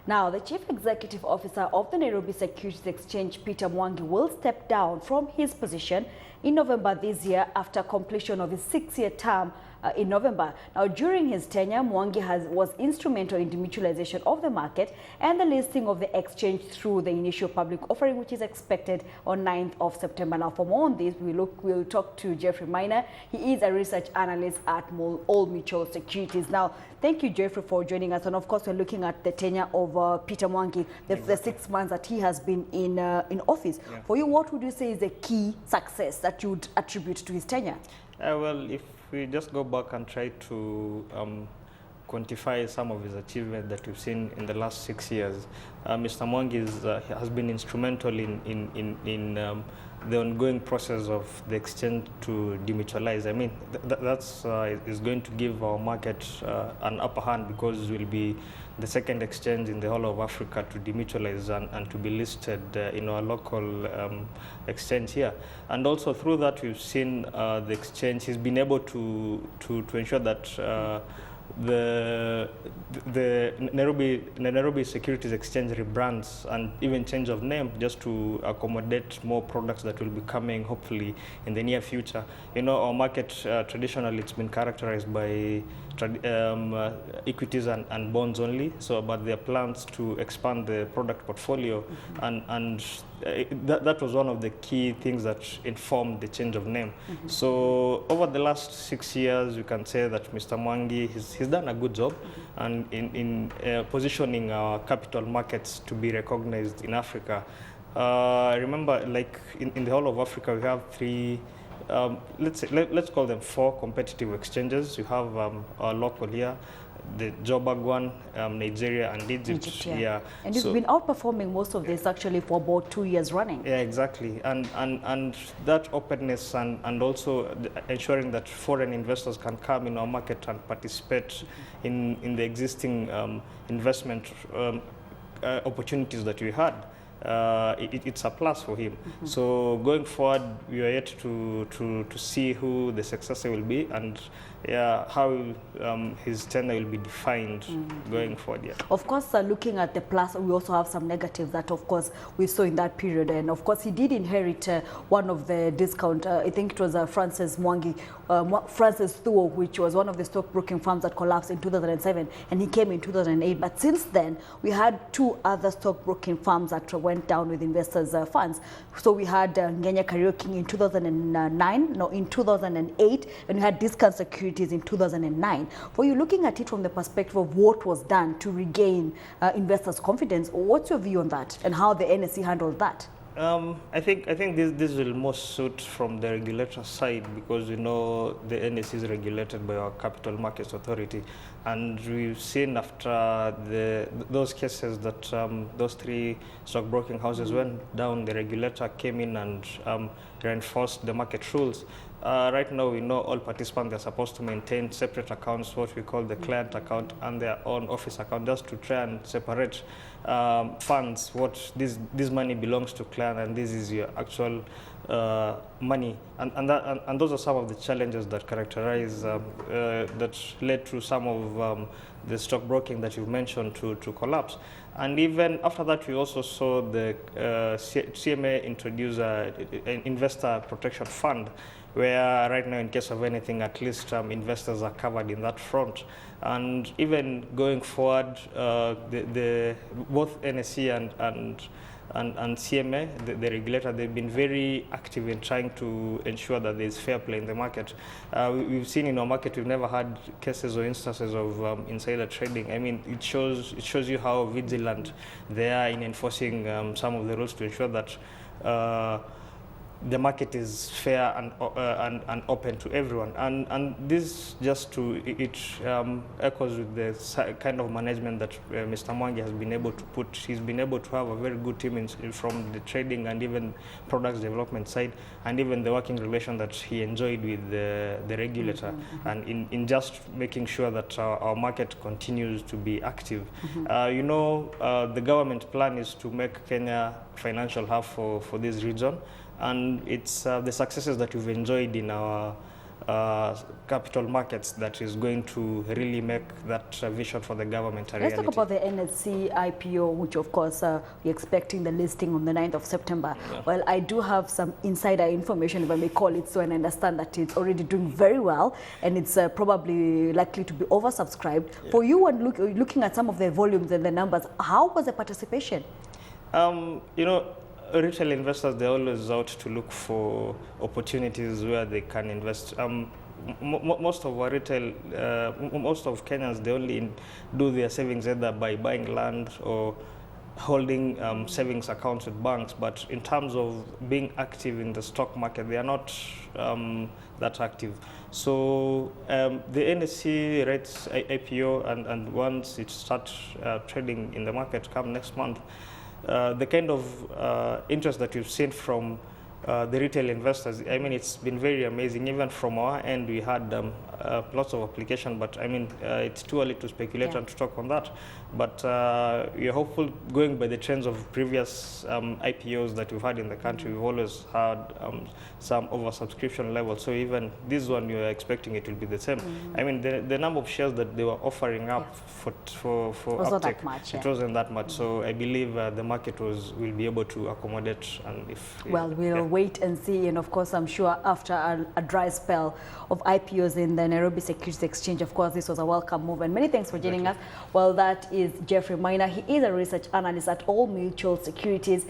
Now, the Chief Executive Officer of the Nairobi Securities Exchange, Peter Mwangi, will step down from his position in November this year after completion of his 6-year term in November. Now, during his tenure, Mwangi was instrumental in demutualization of the market and the listing of the exchange through the initial public offering, which is expected on 9th of September. Now, for more on this, we'll talk to Geoffrey Maina. He is a research analyst at Old Mutual Securities. Now, thank you, Geoffrey, for joining us. And of course, we're looking at the tenure of Peter Mwangi, the 6 months that he has been in office. Yeah. For you, what would you say is the key success that you would attribute to his tenure? Well, if we just go back and try to quantify some of his achievements that we've seen in the last 6 years, Mr. Mwangi has been instrumental in the ongoing process of the exchange to demutualize. I mean, that's is going to give our market an upper hand, because it will be the second exchange in the whole of Africa to demutualize and to be listed in our local exchange here. And also through that, we've seen the exchange has been able to ensure that the Nairobi Securities Exchange rebrands and even change of name just to accommodate more products that will be coming hopefully in the near future. You know, our market traditionally it's been characterized by equities and bonds only. So, but there are plans to expand the product portfolio, and that was one of the key things that informed the change of name. So, over the last 6 years, you can say that Mr. Mwangi he's done a good job, and in positioning our capital markets to be recognized in Africa. Remember, like in the whole of Africa, we have three. Let's call them 4 competitive exchanges. You have our local here, the Joburg one, Nigeria, and Egypt. Yeah. And you've been outperforming most of this actually for about 2 years running. Yeah, exactly. And that openness and also ensuring that foreign investors can come in our market and participate in the existing investment opportunities that we had. It's a plus for him. So going forward, we are yet to see who the successor will be, and how his tenure will be defined going forward. Yeah. Of course, looking at the plus, we also have some negatives that, of course, we saw in that period. And of course, he did inherit one of the discount. I think it was Francis Mwangi, Francis Thuo, which was one of the stockbroking firms that collapsed in 2007, and he came in 2008. But since then, we had 2 other stockbroking firms that went down with investors' funds. So we had Kenya Karaoke in 2008, and we had Discount Securities in 2009. For you, looking at it from the perspective of what was done to regain investors' confidence, what's your view on that, and how the NSE handled that? I think this will most suit from the regulator side, because you know the NSE is regulated by our Capital Markets Authority, and we've seen after those cases that those 3 stockbroking houses went down, the regulator came in and reinforced the market rules. Right now, we know all participants are supposed to maintain separate accounts, what we call the client account and their own office account, just to try and separate funds. What this money belongs to client, and this is your actual money. And those are some of the challenges that characterize that led to some of the stockbroking that you mentioned to collapse. And even after that, we also saw the CMA introduce an investor protection fund, where right now, in case of anything, at least investors are covered in that front. And even going forward, both NSE and CMA, the regulator, they've been very active in trying to ensure that there's fair play in the market. We've seen in our market, we've never had cases or instances of insider trading. I mean, it shows you how vigilant they are in enforcing some of the rules to ensure that the market is fair and open to everyone, and this just echoes with the kind of management that Mr. Mwangi has been able to put. He's been able to have a very good team from the trading and even products development side, and even the working relation that he enjoyed with the regulator, and in just making sure that our market continues to be active. You know, the government plan is to make Kenya financial hub for this region. And it's the successes that we've enjoyed in our capital markets that is going to really make that vision for the government a reality. Let's talk about the NSC IPO, which of course we're expecting the listing on the 9th of September. Yeah. Well, I do have some insider information, if I may call it so, and I understand that it's already doing very well, and it's probably likely to be oversubscribed. Yeah. For you, when looking at some of the volumes and the numbers, how was the participation? You know, retail investors, they're always out to look for opportunities where they can invest. Most of our retail, most of Kenyans, they only do their savings either by buying land or holding savings accounts with banks. But in terms of being active in the stock market, they are not that active. So the NSC rates IPO, and once it starts trading in the market come next month, the kind of interest that you've seen from the retail investors, I mean, it's been very amazing. Even from our end, we had lots of application, but I mean, it's too early to speculate and to talk on that. But we're hopeful, going by the trends of previous IPOs that we've had in the country. We've always had some oversubscription level. So even this one, you're expecting it will be the same. I mean, the number of shares that they were offering up for uptake, it wasn't that much. So I believe the market will be able to accommodate. And if we'll wait and see. And of course, I'm sure after a dry spell of IPOs in the Nairobi Securities Exchange, of course, this was a welcome move. And many thanks for joining us. Well, that is Geoffrey Maina. He is a research analyst at All Mutual Securities.